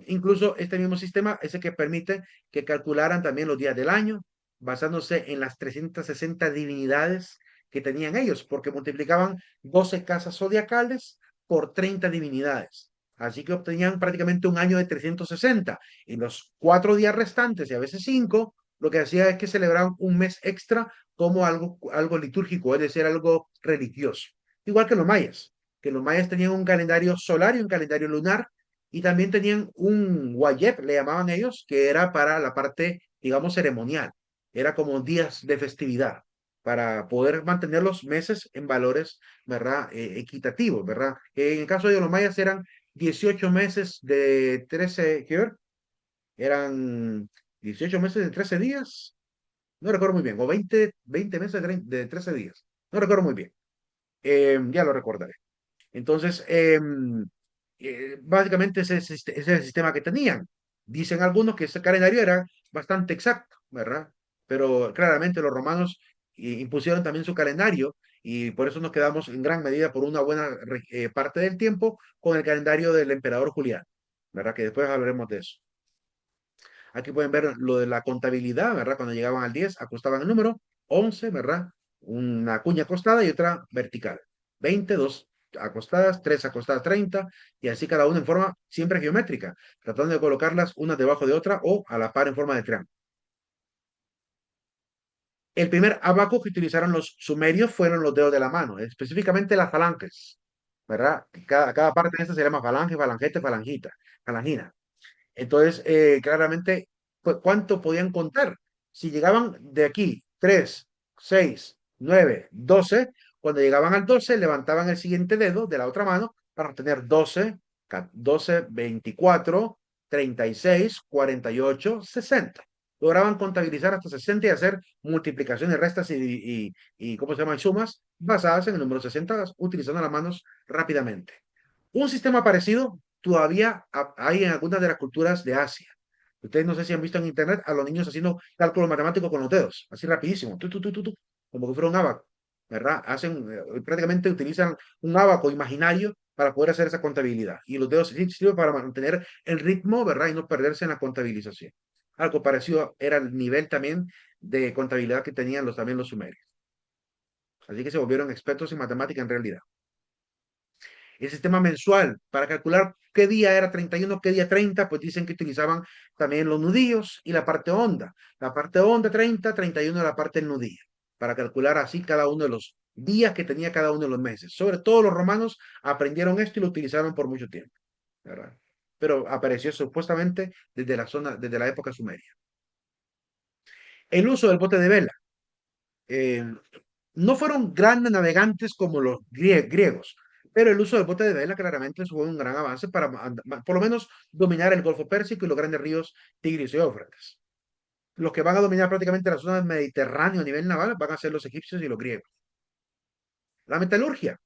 Incluso este mismo sistema es el que permite que calcularan también los días del año, basándose en las 360 divinidades que tenían ellos, porque multiplicaban 12 casas zodiacales por 30 divinidades. Así que obtenían prácticamente un año de 360. Y los 4 días restantes, y a veces 5, lo que hacía es que celebraban un mes extra como algo litúrgico, es decir, algo religioso. Igual que los mayas tenían un calendario solar y un calendario lunar, y también tenían un wayep, le llamaban ellos, que era para la parte, digamos, ceremonial. Era como días de festividad para poder mantener los meses en valores, ¿verdad? Equitativos, ¿verdad? En el caso de los mayas eran 18 meses de 13, ¿qué ver? Eran 18 meses de 13 días, no recuerdo muy bien, o 20 meses de 13 días, no recuerdo muy bien. Ya lo recordaré. Entonces, básicamente ese es el sistema que tenían. Dicen algunos que ese calendario era bastante exacto, ¿verdad? Pero claramente los romanos impusieron también su calendario y por eso nos quedamos en gran medida por una buena parte del tiempo con el calendario del emperador Julián, ¿verdad? Que después hablaremos de eso. Aquí pueden ver lo de la contabilidad, ¿verdad? Cuando llegaban al 10, acostaban el número, 11, ¿verdad? Una cuña acostada y otra vertical. 20, dos acostadas, 3 acostadas, 30, y así cada una en forma siempre geométrica, tratando de colocarlas una debajo de otra o a la par en forma de triángulo. El primer abaco que utilizaron los sumerios fueron los dedos de la mano, específicamente las falanges, ¿verdad? Cada parte de esta se llama falange, falangete, falangita, falangina. Entonces, claramente, ¿cuánto podían contar? Si llegaban de aquí 3, 6, 9, 12, cuando llegaban al 12, levantaban el siguiente dedo de la otra mano para obtener 12, 12, 24, 36, 48, 60. Lograban contabilizar hasta 60 y hacer multiplicaciones, restas y ¿cómo se llaman? Sumas basadas en el número 60, utilizando las manos rápidamente. Un sistema parecido todavía hay en algunas de las culturas de Asia. Ustedes no sé si han visto en internet a los niños haciendo cálculos matemáticos con los dedos, así rapidísimo, como que fuera un abaco, ¿verdad? Prácticamente utilizan un abaco imaginario para poder hacer esa contabilidad. Y los dedos sirven para mantener el ritmo, ¿verdad? Y no perderse en la contabilización. Algo parecido era el nivel también de contabilidad que tenían también los sumerios. Así que se volvieron expertos en matemática en realidad. El sistema mensual para calcular qué día era 31, qué día 30, pues dicen que utilizaban también los nudillos y la parte honda. La parte honda 30, 31 la parte del nudillo, para calcular así cada uno de los días que tenía cada uno de los meses. Sobre todo los romanos aprendieron esto y lo utilizaron por mucho tiempo, ¿verdad? Pero apareció supuestamente desde la época sumeria. El uso del bote de vela. Eh, no fueron grandes navegantes como los griegos, pero el uso del bote de vela claramente fue un gran avance para por lo menos dominar el Golfo Pérsico y los grandes ríos Tigris y Éufrates. Los que van a dominar prácticamente la zona del Mediterráneo a nivel naval van a ser los egipcios y los griegos. La metalurgia.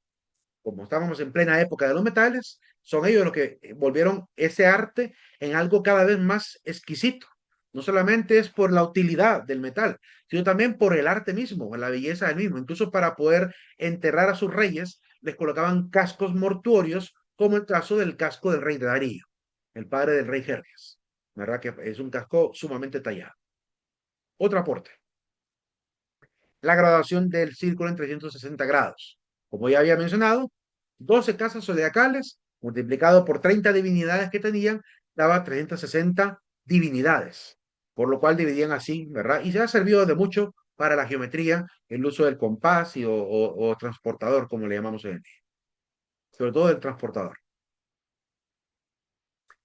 Como estábamos en plena época de los metales, son ellos los que volvieron ese arte en algo cada vez más exquisito. No solamente es por la utilidad del metal, sino también por el arte mismo, la belleza del mismo. Incluso para poder enterrar a sus reyes, les colocaban cascos mortuorios, como el caso del casco del rey Darío, el padre del rey Jerjes, ¿verdad? Que es un casco sumamente tallado. Otro aporte, la graduación del círculo en 360 grados. Como ya había mencionado, 12 casas zodiacales multiplicado por 30 divinidades que tenían, daba 360 divinidades, por lo cual dividían así, ¿verdad? Y se ha servido de mucho para la geometría, el uso del compás o transportador, como le llamamos hoy en día. Sobre todo el transportador.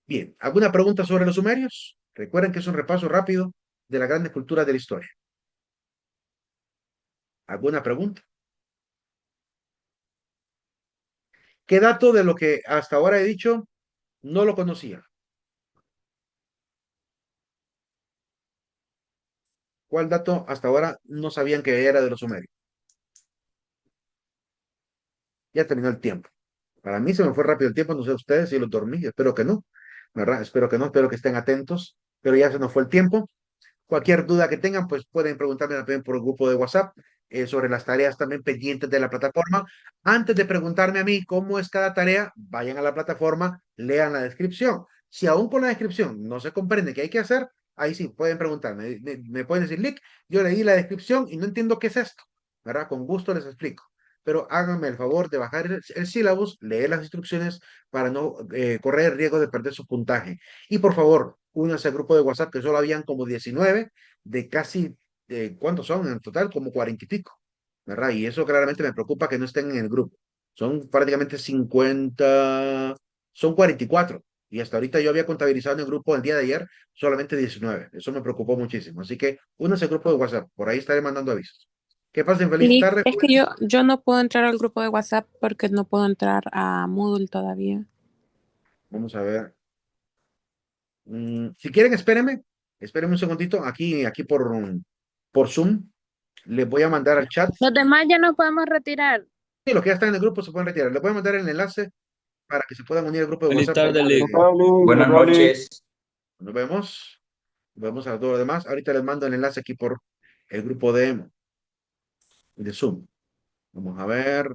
Bien, ¿alguna pregunta sobre los sumerios? Recuerden que es un repaso rápido de las grandes culturas de la historia. ¿Alguna pregunta? ¿Qué dato de lo que hasta ahora he dicho no lo conocía? ¿Cuál dato hasta ahora no sabían que era de los sumerios? Ya terminó el tiempo. Para mí se me fue rápido el tiempo, no sé ustedes si los dormí, espero que no, ¿verdad? Espero que no, espero que estén atentos, pero ya se nos fue el tiempo. Cualquier duda que tengan, pues pueden preguntarme también por el grupo de WhatsApp sobre las tareas también pendientes de la plataforma. Antes de preguntarme a mí cómo es cada tarea, vayan a la plataforma, lean la descripción. Si aún con la descripción no se comprende qué hay que hacer, ahí sí pueden preguntarme. Me pueden decir, Lick, yo leí la descripción y no entiendo qué es esto, ¿verdad? Con gusto les explico. Pero háganme el favor de bajar el sílabus, leer las instrucciones para no correr el riesgo de perder su puntaje. Y por favor, únanse al grupo de WhatsApp, que solo habían como 19 de casi, ¿cuántos son en total? Como 40 y pico, ¿verdad? Y eso claramente me preocupa que no estén en el grupo. Son prácticamente 50, son 44. Y hasta ahorita yo había contabilizado en el grupo el día de ayer solamente 19. Eso me preocupó muchísimo. Así que únanse al grupo de WhatsApp. Por ahí estaré mandando avisos. Que pasen feliz Lick, tarde. es que yo no puedo entrar al grupo de WhatsApp porque no puedo entrar a Moodle todavía. Vamos a ver. Si quieren, espérenme un segundito. Aquí por Zoom. Les voy a mandar al chat. Los demás ya nos podemos retirar. Sí, los que ya están en el grupo se pueden retirar. Les voy a mandar el enlace para que se puedan unir al grupo de Feliz WhatsApp. tarde, Lick. Buenas noches. Nos vemos. Nos vemos a todos los demás. Ahorita les mando el enlace aquí por el grupo de Zoom. Vamos a ver.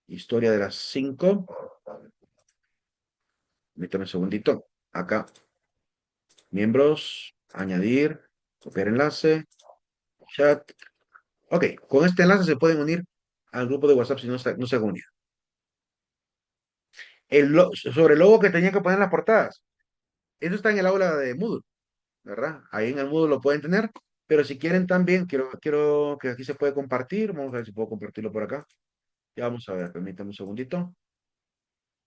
Historia de las 5. Permítame un segundito. Acá. Miembros. Añadir. Copiar enlace. Chat. Ok. Con este enlace se pueden unir al grupo de WhatsApp si no se han unido. Sobre el logo que tenían que poner en las portadas. Eso está en el aula de Moodle, ¿verdad? Ahí en el Moodle lo pueden tener, pero si quieren también, quiero que aquí se puede compartir. Vamos a ver si puedo compartirlo por acá. Ya vamos a ver, permítame un segundito.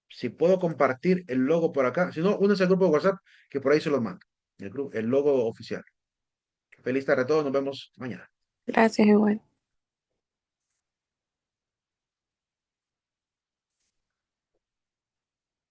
Si puedo compartir el logo por acá, si no, únanse al grupo de WhatsApp, que por ahí se los mando. El logo oficial. Feliz tarde a todos, nos vemos mañana. Gracias, igual.